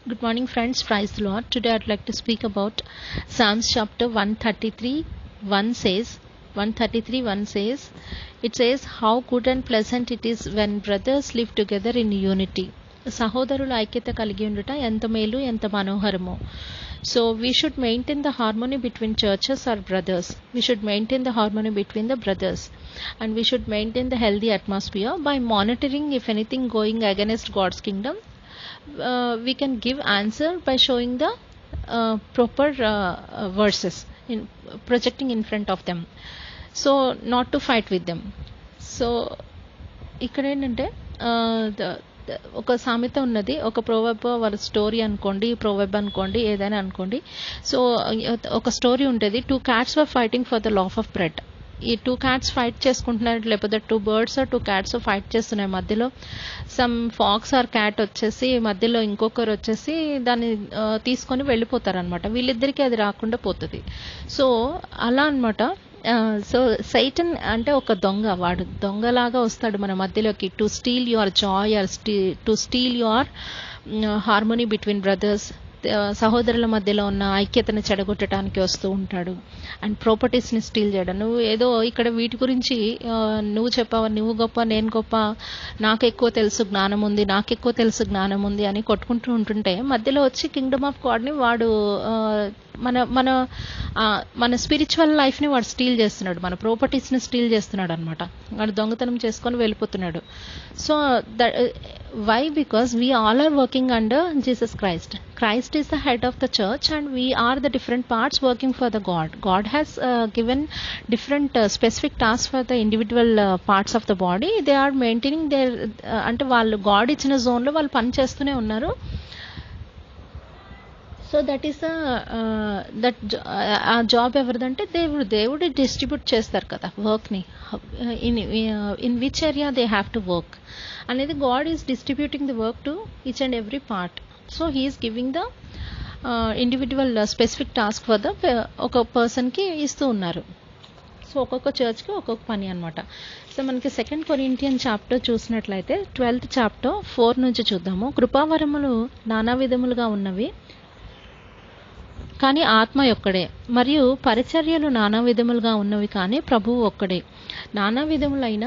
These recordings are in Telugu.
Good morning, friends. Praise the Lord. Today I'd like to speak about Psalms chapter 133. 1 says, it says, how good and pleasant it is when brothers live together in unity. సహోదరుల ఐక్యత కలిగి ఉండుట ఎంత మేలు ఎంత మనోహరమో. So we should maintain the harmony between churches or brothers. We should maintain the harmony between the brothers, and we should maintain the healthy atmosphere by monitoring if anything going against God's kingdom. We can give answer by showing the proper verses in projecting in front of them, so not to fight with them. So ఇక్కడ ఏంటంటే ఒక సామెత ఉన్నది, ఒక ప్రోవెబ్ వాళ్ళ స్టోరీ అనుకోండి, ప్రోవెబ్ అనుకోండి, ఏదైనా అనుకోండి. సో ఒక స్టోరీ ఉంటుంది, 2 cats were fighting for the loaf of bread. ఈ 2 cats ఫైట్ చేసుకుంటున్నారు, లేకపోతే 2 birds 2 cats ఫైట్ చేస్తున్నాయి. మధ్యలో సమ్ ఫాక్స్ ఆర్ క్యాట్ వచ్చేసి మధ్యలో ఇంకొకరు వచ్చేసి దాన్ని తీసుకొని వెళ్ళిపోతారనమాట. వీళ్ళిద్దరికీ అది రాకుండా పోతుంది. సో అలా అనమాట. సో సైటన్ అంటే ఒక దొంగ, వాడు దొంగలాగా వస్తాడు మన మధ్యలోకి, to steal your Joy are to steal your harmony between brothers. సహోదరుల మధ్యలో ఉన్న ఐక్యతను చెడగొట్టడానికి వస్తూ ఉంటాడు, అండ్ ప్రాపర్టీస్ని స్టీల్ చేయడం. నువ్వు ఏదో ఇక్కడ వీటి గురించి నువ్వు చెప్పావు, నువ్వు గొప్ప నేను గొప్ప, నాకు ఎక్కువ తెలుసు జ్ఞానం ఉంది, నాకు ఎక్కువ తెలుసు జ్ఞానం ఉంది అని కొట్టుకుంటూ ఉంటుంటే మధ్యలో వచ్చి కింగ్డమ్ ఆఫ్ గాడ్ని వాడు మన మన మన స్పిరిచువల్ లైఫ్ని వాడు స్టీల్ చేస్తున్నాడు, మన ప్రాపర్టీస్ని స్టీల్ చేస్తున్నాడు అనమాట. వాడు దొంగతనం చేసుకొని వెళ్ళిపోతున్నాడు. So why? Because we all are working under Jesus Christ. Christ is the head of the church, and we are the different parts working for the God. God has given different specific tasks for the individual parts of the body. They are maintaining their అంటే వాళ్ళు గాడ్ ఇచ్చిన జోన్లో వాళ్ళు పని చేస్తూనే ఉన్నారు. So that is a job ఎవరిదంటే దేవుడు డిస్ట్రిబ్యూట్ చేస్తారు కదా వర్క్ని. In which area they have to work అనేది god is distributing the work to each and every part. So he is giving the individual specific task for the ఒక పర్సన్కి ఇస్తూ ఉన్నారు. సో ఒక్కొక్క చర్చ్కి ఒక్కొక్క పని అనమాట. సో మనకి 2 Corinthians చాప్టర్ చూసినట్లయితే 12th chapter 4 నుంచి చూద్దాము. కృపావరములు నానా విధములుగా ఉన్నవి, కానీ ఆత్మ ఒక్కడే. మరియు పరిచర్యలు నానా విధములుగా ఉన్నవి, కానీ ప్రభువు ఒక్కడే. నానా విధములైన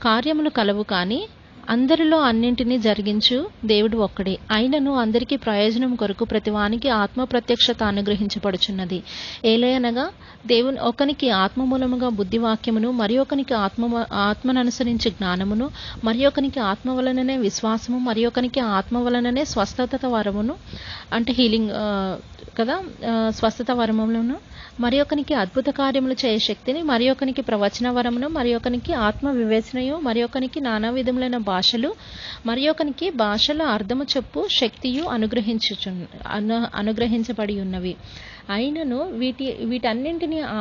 కార్యములు కలవు, కానీ అందరిలో అన్నింటినీ జరిగించు దేవుడు ఒక్కడే. అయినను అందరికీ ప్రయోజనం కొరకు ప్రతివానికి ఆత్మ ప్రత్యక్షత అనుగ్రహించబడుచున్నది. ఏలయనగా దేవుని ఒకనికి ఆత్మ మూలముగా బుద్ధివాక్యమును, మరి ఒకనికి ఆత్మను అనుసరించి జ్ఞానమును, మరి ఒకనికి ఆత్మ వలననే విశ్వాసము, మరి ఒకనికి ఆత్మ వలననే స్వస్థత వరమును, అంటే హీలింగ్ కదా, స్వస్థత వరములను, మరి ఒకనికి అద్భుత కార్యములు చేయ శక్తిని, మరి ఒకనికి ప్రవచన వరమును, మరి ఒకనికి ఆత్మ వివేచనయు, మరి ఒకనికి నానా విధములైన భాషలు, మరి ఒకనికి భాషల అర్థము చెప్పు శక్తియు అనుగ్రహించబడి ఉన్నవి. అయినను వీటన్నింటినీ ఆ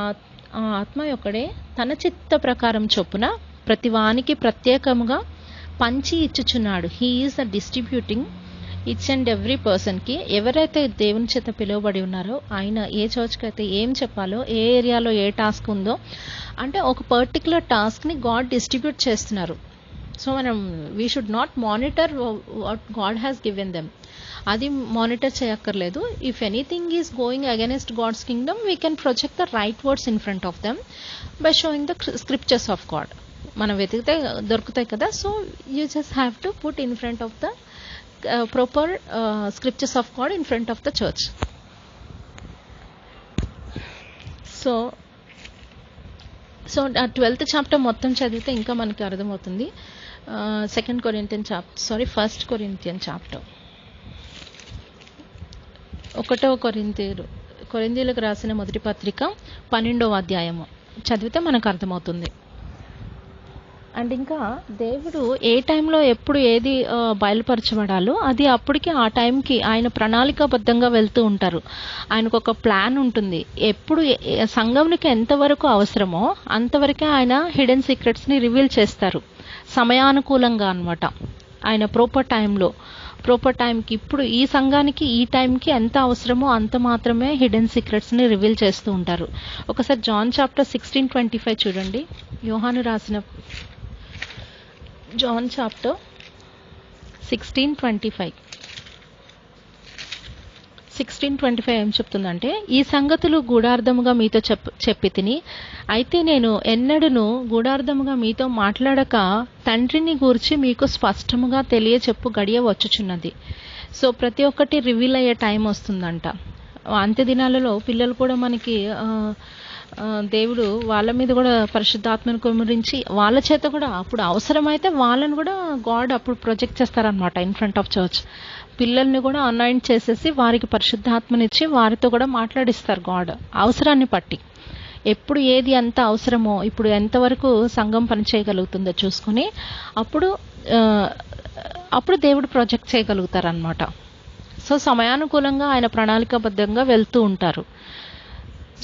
ఆత్మ ఒక్కడే తన చిత్త ప్రకారం చొప్పున ప్రతివానికి ప్రత్యేకముగా పంచి ఇచ్చుచున్నాడు. He is the distributing each and every పర్సన్కి. ఎవరైతే దేవుని చేత పిలువబడి ఉన్నారో ఆయన ఏ చర్చ్కి అయితే ఏం చెప్పాలో, ఏ ఏరియాలో ఏ టాస్క్ ఉందో, అంటే ఒక పర్టికులర్ టాస్క్ని గాడ్ డిస్ట్రిబ్యూట్ చేస్తున్నారు. సో మనం we should not monitor what God has given them. అది మానిటర్ చేయక్కర్లేదు. If anything is going against God's kingdom, we can project the right words in front of them by showing the scriptures of God. మనం వెతికితే దొరుకుతాయి కదా. So you just have to put in front of the proper scriptures of God in front of the church. So 12th chapter మొత్తం చదివితే ఇంకా మనకి అర్థమవుతుంది. 1 Corinthians chapter 1 కొరింథీయులకు రాసిన మొదటి పత్రిక 12వ అధ్యాయము చదివితే మనకు అర్థమవుతుంది. అండ్ ఇంకా దేవుడు ఏ టైంలో ఎప్పుడు ఏది బయలుపరచబడాలో అది అప్పటికి ఆ టైంకి ఆయన ప్రణాళికాబద్ధంగా వెళ్తూ ఉంటారు. ఆయనకు ఒక ప్లాన్ ఉంటుంది. ఎప్పుడు సంఘంకి ఎంతవరకు అవసరమో అంతవరకే ఆయన హిడెన్ సీక్రెట్స్ని రివీల్ చేస్తారు, సమయానుకూలంగా అనమాట. ఆయన ప్రాపర్ టైంకి ఇప్పుడు ఈ సంఘానికి ఈ టైంకి ఎంత అవసరమో అంత మాత్రమే హిడెన్ సీక్రెట్స్ని రివీల్ చేస్తూ ఉంటారు. ఒకసారి జాన్ చాప్టర్ 16:25 చూడండి. యోహాను రాసిన జాన్ చాప్టర్ 16:25 ఏం చెప్తుందంటే, ఈ సంగతులు గూఢార్థముగా మీతో చెప్పి తిని, అయితే నేను ఎన్నడూను గూఢార్థముగా మీతో మాట్లాడక తండ్రిని గూర్చి మీకు స్పష్టముగా తెలియచెప్పు గడియ వచ్చుచున్నది. సో ప్రతి ఒక్కటి రివీల్ అయ్యే టైం వస్తుందంట. అంత్య దినాలలో పిల్లలు కూడా మనకి దేవుడు వాళ్ళ మీద కూడా పరిశుద్ధాత్మను కుమ్మరించి వాళ్ళ చేత కూడా అప్పుడు అవసరమైతే వాళ్ళని కూడా గాడ్ అప్పుడు ప్రొజెక్ట్ చేస్తారనమాట ఇన్ ఫ్రంట్ ఆఫ్ చర్చ్. పిల్లల్ని కూడా అనాయింట్ చేసేసి వారికి పరిశుద్ధాత్మనిచ్చి వారితో కూడా మాట్లాడిస్తారు గాడ్ అవసరాన్ని బట్టి. ఎప్పుడు ఏది ఎంత అవసరమో, ఇప్పుడు ఎంతవరకు సంఘం పనిచేయగలుగుతుందో చూసుకుని అప్పుడు దేవుడు ప్రొజెక్ట్ చేయగలుగుతారనమాట. సో సమయానుకూలంగా ఆయన ప్రణాళికాబద్ధంగా వెళ్తూ ఉంటారు.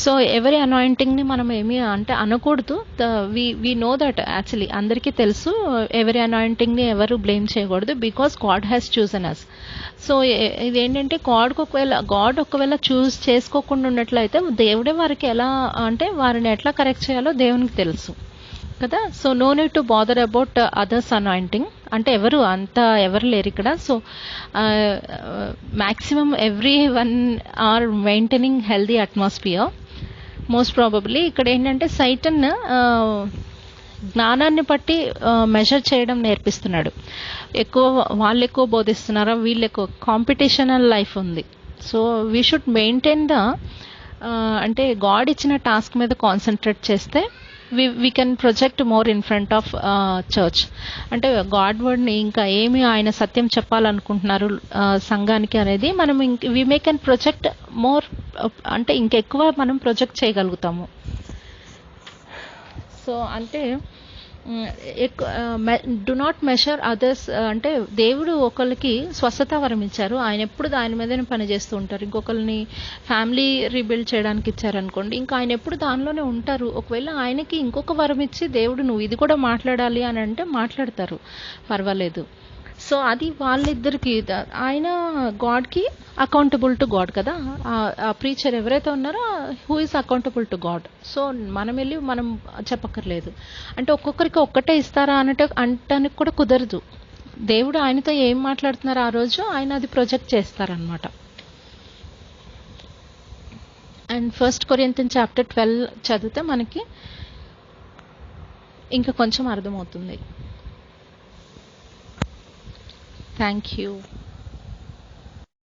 సో ఎవరి అనాయింటింగ్ని మనం ఏమి అంటే అనకూడదు. వి నో దట్ యాక్చువల్లీ అందరికీ తెలుసు ఎవరి అనాయింటింగ్ని ఎవరు బ్లేమ్ చేయకూడదు, because God has chosen us. So ఇదేంటంటే గాడ్ ఒకవేళ చూస్ చేసుకోకుండా ఉన్నట్లయితే దేవుడే వారికి ఎలా అంటే వారిని ఎట్లా కరెక్ట్ చేయాలో దేవునికి తెలుసు కదా. So no need to bother about others anointing. అంటే ఎవరు లేరు ఇక్కడ. So maximum every one are maintaining healthy atmosphere. Most probably ఇక్కడ ఏంటంటే సైటన్ జ్ఞానాన్ని బట్టి మెజర్ చేయడం నేర్పిస్తున్నాడు. వాళ్ళు ఎక్కువ బోధిస్తున్నారా, వీళ్ళు ఎక్కువ కాంపిటీషనల్ లైఫ్ ఉంది. సో వీ షుడ్ మెయింటైన్ అంటే గాడ్ ఇచ్చిన టాస్క్ మీద కాన్సన్ట్రేట్ చేస్తే we can project more in front of church. అంటే గాడ్ వర్డ్ని ఇంకా ఏమి ఆయన సత్యం చెప్పాలనుకుంటున్నారు సంఘానికి అనేది మనం we may can project more, అంటే ఇంకెక్కువ మనం ప్రొజెక్ట్ చేయగలుగుతాము. సో అంటే డు నాట్ మెషర్ అదర్స్. అంటే దేవుడు ఒకరికి స్వస్థత వరం ఇచ్చారు, ఆయన ఎప్పుడు దాని మీదనే పనిచేస్తూ ఉంటారు. ఇంకొకరిని ఫ్యామిలీ రీబిల్డ్ చేయడానికి ఇచ్చారనుకోండి, ఇంకా ఆయన ఎప్పుడు దానిలోనే ఉంటారు. ఒకవేళ ఆయనకి ఇంకొక వరం ఇచ్చి దేవుడు నువ్వు ఇది కూడా మాట్లాడాలి అని అంటే మాట్లాడతారు, పర్వాలేదు. సో అది వాళ్ళిద్దరికి ఆయన గాడ్కి అకౌంటబుల్ టు గాడ్ కదా. ఆ ప్రీచర్ ఎవరైతే ఉన్నారో who is accountable to God. So మనం చెప్పక్కర్లేదు. అంటే ఒక్కొక్కరికి ఒక్కటే ఇస్తారా అంటానికి కూడా కుదరదు. దేవుడు ఆయనతో ఏం మాట్లాడుతున్నారు ఆ రోజు ఆయన అది ప్రొజెక్ట్ చేస్తారనమాట. అండ్ 1 Corinthians chapter 12 చదివితే మనకి ఇంకా కొంచెం అర్థమవుతుంది. Thank you.